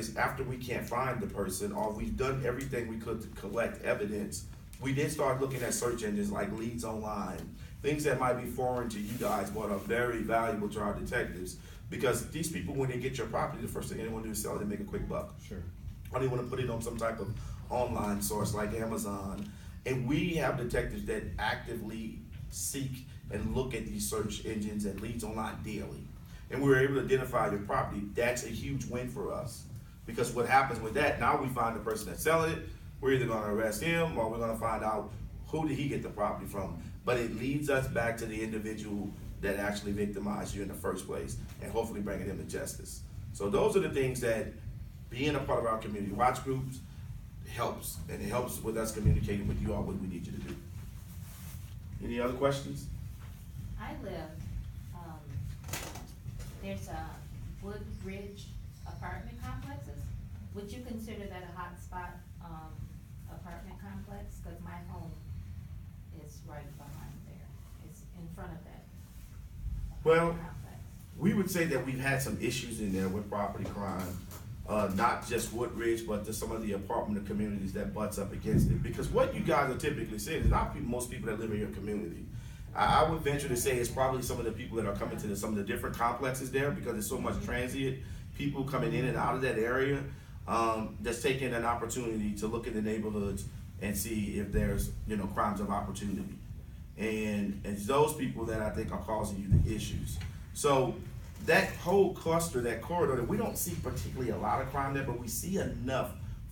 is after we can't find the person, or we've done everything we could to collect evidence, we then start looking at search engines like Leads Online, things that might be foreign to you guys but are very valuable to our detectives. Because these people, when they get your property, the first thing they want to do is sell it and make a quick buck. Sure. Or they want to put it on some type of online source like Amazon. And we have detectives that actively seek and look at these search engines and Leads Online daily. And we were able to identify your property. That's a huge win for us. Because what happens with that, now we find the person that's selling it, we're either gonna arrest him or we're gonna find out who did he get the property from. But it leads us back to the individual that actually victimized you in the first place and hopefully bringing him to justice. So those are the things that being a part of our community watch groups helps, and it helps with us communicating with you all what we need you to do. Any other questions? I live, there's a Woodridge apartment complexes. Would you consider that a hot spot apartment complex? Because my home is right behind there. It's in front of that Well, complex. we would say that we've had some issues in there with property crime, not just Woodridge, but to some of the apartment communities that butts up against it. Because what you guys are typically seeing is not most people that live in your community. I would venture to say it's probably some of the people that are coming to some of the different complexes there, because there's so much transient people coming in and out of that area, that's taking an opportunity to look in the neighborhoods and see if there's, crimes of opportunity. And it's those people that I think are causing you the issues. So that whole cluster, that corridor, we don't see particularly a lot of crime there, but we see enough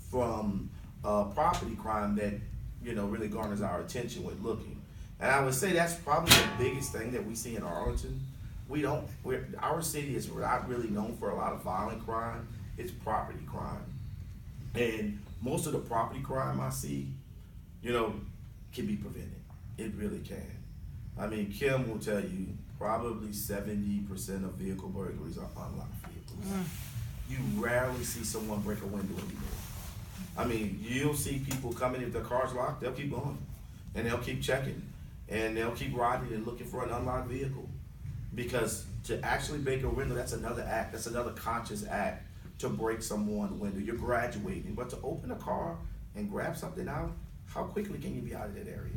from property crime that, really garners our attention with looking. And I would say that's probably the biggest thing that we see in Arlington. Our city is not really known for a lot of violent crime. It's property crime. And most of the property crime I see, can be prevented. It really can. I mean, Kim will tell you probably 70% of vehicle burglaries are unlocked vehicles. You rarely see someone break a window anymore. I mean, you'll see people coming, if their car's locked, they'll keep going. And they'll keep checking. And they'll keep riding and looking for an unlocked vehicle. Because to actually break a window, that's another act, that's another conscious act to break someone's window. You're graduating, but to open a car and grab something out, how quickly can you be out of that area?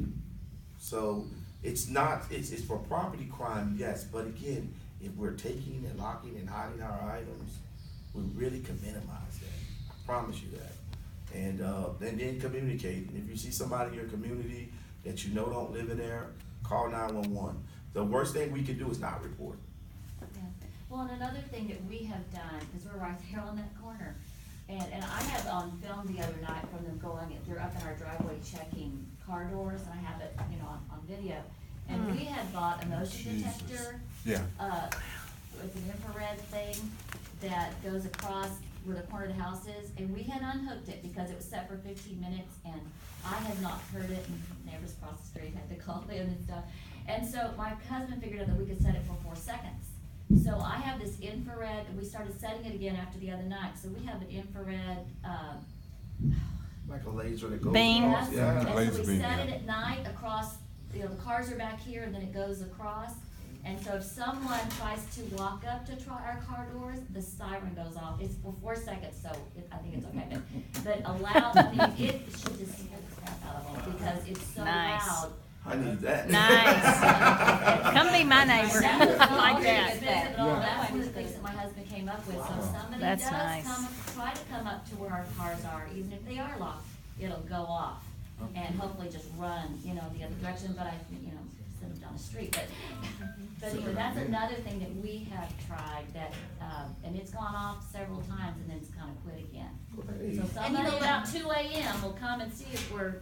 So it's for property crime, yes, but again, if we're taking and locking and hiding our items, we really can minimize that. I promise you that. And then communicate. If you see somebody in your community that don't live in there, call 911. The worst thing we can do is not report. Yeah. Well, and another thing that we have done, because we're right there on that corner, and I have on film the other night from them they're up in our driveway checking car doors, and I have it, on video. And we had bought a motion detector. Yeah. With an infrared thing that goes across where the corner of the house is, and we had unhooked it because it was set for 15 minutes, and I had not heard it, and neighbors across the street had to call in and stuff. And so my husband figured out that we could set it for 4 seconds. So I have this infrared, and we started setting it again after the other night. So we have an infrared, Like a laser that goes Beam. across. Yeah. and so Laser we beam, set it yeah. at night across, the cars are back here, and then it goes across. And so if someone tries to walk up to try our car doors, the siren goes off. It's for 4 seconds, so I think it's okay. But it should just scare the crap out of them because it's so Nice. loud. I need that. Nice. Come be my neighbor. I like that. That's one of the things that my husband came up with. So if somebody That's does nice. try to come up to where our cars are, even if they are locked, it'll go off and hopefully just run, the other direction. But send them down the street. But anyway, that's another thing that we have tried that, and it's gone off several times and then it's kind of quit again. So somebody about 2 a.m. will come and see if we're,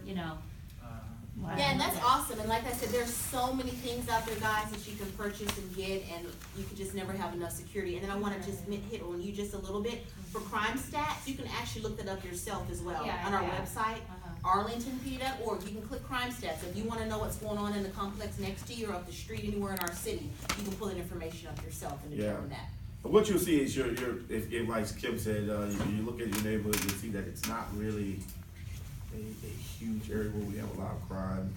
Yeah, and that's awesome. And like I said, there's so many things out there, guys, that you can purchase and get, and you can just never have enough security. And then I want to just hit on you just a little bit. For crime stats, you can actually look that up yourself as well on our website, arlingtonpd.org. You can click crime stats. If you want to know what's going on in the complex next to you or up the street anywhere in our city, you can pull that information up yourself and determine that. But what you'll see is if like Kim said, you look at your neighborhood, you'll see that it's not really a huge area where we have a lot of crime.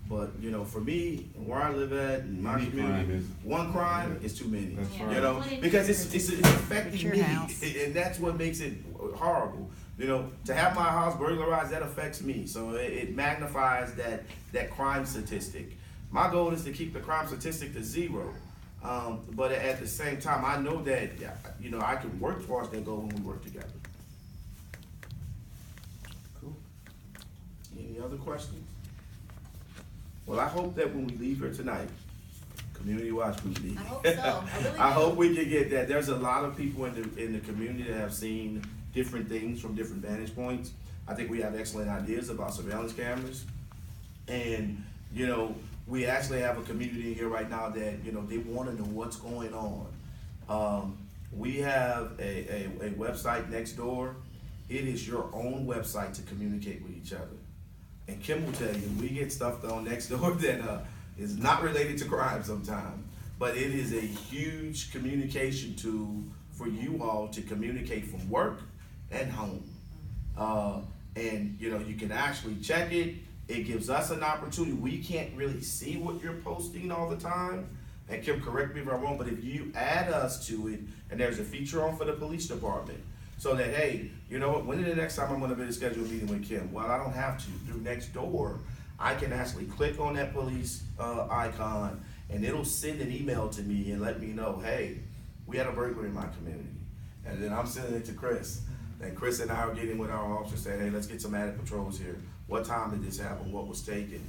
But, you know, for me, and where I live at, in my Any community, crime is- one crime is too many. That's Yeah. right. You know, What it because is- it's It's affecting your me, house. and that's what makes it horrible. You know, to have my house burglarized, that affects me, so it magnifies that crime statistic. My goal is to keep the crime statistic to 0, but at the same time, I know that, you know, I can work towards that goal when we work together. Cool. Any other questions? Well, I hope that when we leave here tonight, Community Watch Group meeting. I hope so. I really I do. hope we can get that. There's a lot of people in the community that have seen different things from different vantage points. I think we have excellent ideas about surveillance cameras. And, you know, we actually have a community here right now that, you know, they wanna know what's going on. We have a website next door. It is your own website to communicate with each other. And Kim will tell you, we get stuff on next door that is not related to crime sometimes, but it is a huge communication tool for you all to communicate from work and home. And you know, you can actually check it. It gives us an opportunity. We can't really see what you're posting all the time. And Kim, correct me if I'm wrong, but if you add us to it, and there's a feature on for the police department, so that, hey, you know what, when is the next time I'm gonna be able to schedule a meeting with Kim? Well, I don't have to. Through Nextdoor, I can actually click on that police icon, and it'll send an email to me and let me know, hey, we had a burglary in my community. And then I'm sending it to Chris. And Chris and I are getting with our officers saying, hey, let's get some added patrols here. What time did this happen? What was taken?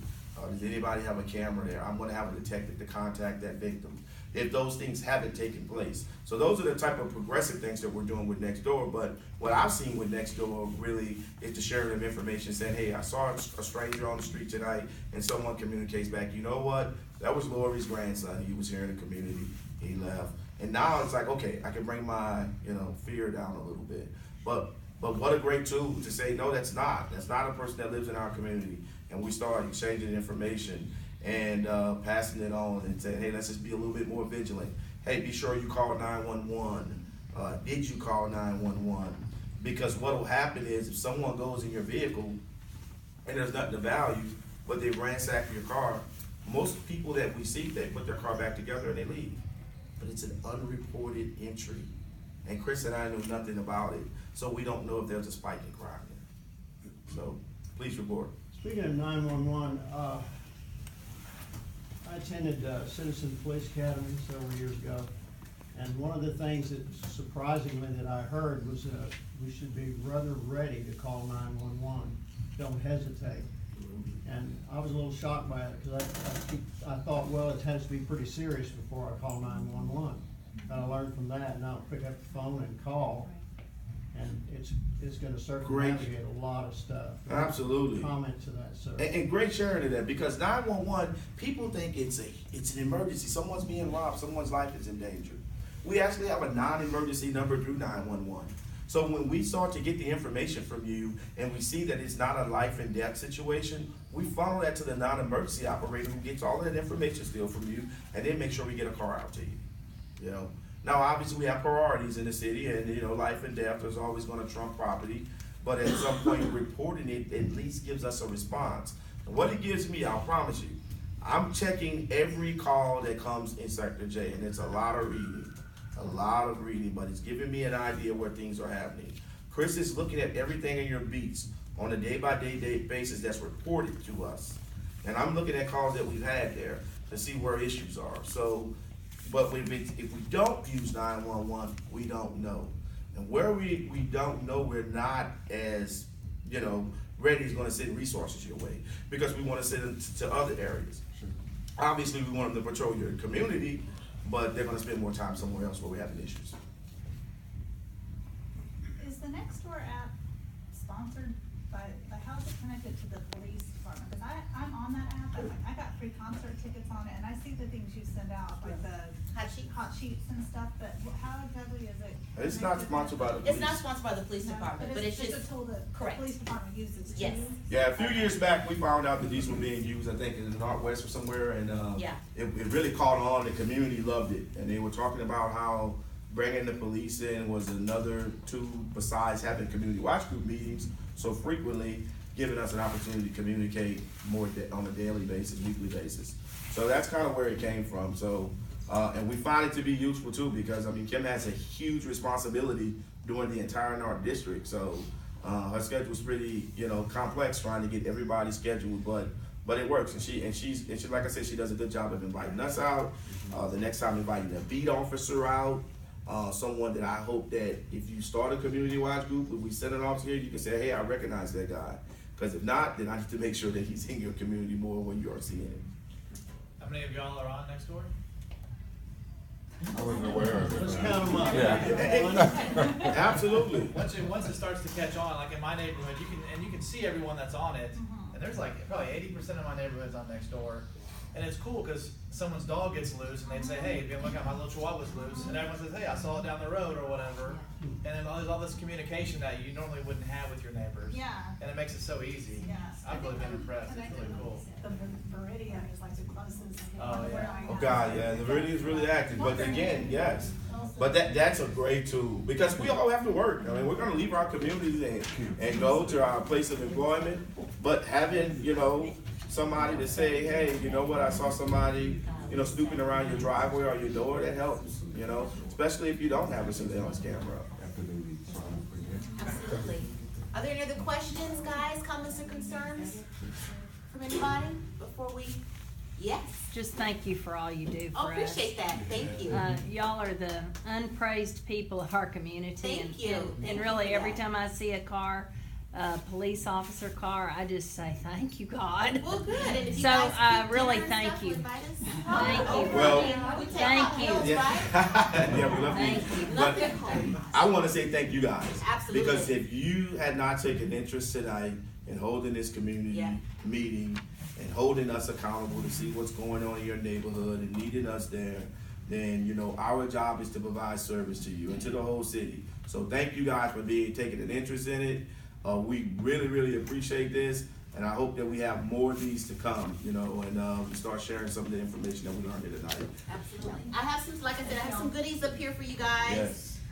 Does anybody have a camera there? I'm gonna have a detective to contact that victim if those things haven't taken place. So those are the type of progressive things that we're doing with Nextdoor. But what I've seen with Nextdoor really is the sharing of information, saying, hey, I saw a stranger on the street tonight, and someone communicates back, you know what? That was Lori's grandson. He was here in the community. He left. And now it's like, okay, I can bring my, you know, fear down a little bit. But what a great tool to say, no, that's not a person that lives in our community. And we start exchanging information and passing it on and saying, hey, let's just be a little bit more vigilant. Hey, be sure you call 911. Did you call 911? Because what will happen is if someone goes in your vehicle and there's nothing of value, but they ransack your car, most people that we see, they put their car back together and they leave. But it's an unreported entry. And Chris and I know nothing about it, so we don't know if there's a spike in crime there. So, please report. Speaking of 911, I attended Citizen Police Academy several years ago, and one of the things that surprisingly that I heard was we should be rather ready to call 911. Don't hesitate. And I was a little shocked by it because I thought, well, it has to be pretty serious before I call 911. And I learned from that, and I'll pick up the phone and call, and it's going to circumnavigate a lot of stuff. Absolutely. Comment to that, sir. And great sharing of that, because 911, people think it's an emergency. Someone's being robbed, someone's life is in danger. We actually have a non-emergency number through 911. So when we start to get the information from you and we see that it's not a life and death situation, we funnel that to the non-emergency operator who gets all that information still from you, and then make sure we get a car out to you. You know, now obviously we have priorities in the city, and you know, life and death is always going to trump property. But at some point, reporting it at least gives us a response. And what it gives me, I'll promise you, I'm checking every call that comes in Sector J, and it's a lot of reading, but it's giving me an idea where things are happening. Chris is looking at everything in your beats on a day-by-day basis that's reported to us, and I'm looking at calls that we've had there to see where issues are. So. But if we don't use 911, we don't know. And where we don't know, we're not as, you know, ready is gonna send resources your way, because we wanna send them to other areas. Sure. Obviously, we want them to patrol your community, but they're gonna spend more time somewhere else where we're having issues. Is the Nextdoor app sponsored by, how is it connected to the police department? Cause I'm on that app, and I got free concert tickets on it, and I see the things you send out, like the hot sheets and stuff, but how exactly is it? It's not sponsored by the police. It's not sponsored by the police No, department, but it's just, a tool that the correct. police department uses too. Yes. Yeah, a few years back, we found out that these were being used, I think, in the Northwest or somewhere, and Yeah. it really caught on. The community loved it, and they were talking about how bringing the police in was another tool besides having community watch group meetings so frequently, giving us an opportunity to communicate more on a daily basis, weekly basis. So that's kind of where it came from. So, and we find it to be useful too, because I mean, Kim has a huge responsibility doing the entire North District. So her schedule's pretty, complex trying to get everybody scheduled, but it works. And she, like I said, she does a good job of inviting us out. The next time inviting a beat officer out, someone that I hope that if you start a community watch group, if we send an officer here, you can say, hey, I recognize that guy. Because if not, then I need to make sure that he's in your community more when you are seeing him. How many of y'all are on next door? I wasn't aware of it. Let's count them up. Absolutely. Once it starts to catch on, like in my neighborhood, you can see everyone that's on it, and there's like probably 80% of my neighborhood's on next door, and it's cool because someone's dog gets loose, and they'd say, hey, look out, my little chihuahua's loose, and everyone says, hey, I saw it down the road or whatever, and then there's all this communication that you normally wouldn't have with your neighbors. Yeah. And it makes it so easy. Yes. I've really been impressed. It's really cool. The Meridian is like the closest. Oh, yeah. where I Oh am. God, yeah, the Viridian is really active, but again, yes. But that's a great tool, because we all have to work. I mean, we're gonna leave our communities and go to our place of employment, but having, somebody to say, hey, you know what, I saw somebody, snooping around your driveway or your door, that helps, especially if you don't have a surveillance camera. Absolutely. Are there any other questions, guys, comments, or concerns from anybody before we, yes? Just thank you for all you do Oh, for us. appreciate that, thank you. Y'all are the unpraised people of our community. Thank you. Thank And you really, for every that. time I see a car, police officer car, I just say, thank you, God. Well, good, and if you So, guys cook really, dinner and thank stuff, you. invite us. Thank you. Well- We take Thank hot you. meals, right? Yeah, we love Thank you. you. Love But your home. I want to say thank you guys. Absolutely. Because if you had not taken interest tonight in holding this community Yeah. meeting and holding us accountable to see what's going on in your neighborhood and needing us there, then, our job is to provide service to you and to the whole city. So thank you guys for taking an interest in it. We really, really appreciate this. And I hope that we have more of these to come, and we start sharing some of the information that we learned here tonight. Absolutely. I have some, like I said, I have some goodies up here for you guys. Yes.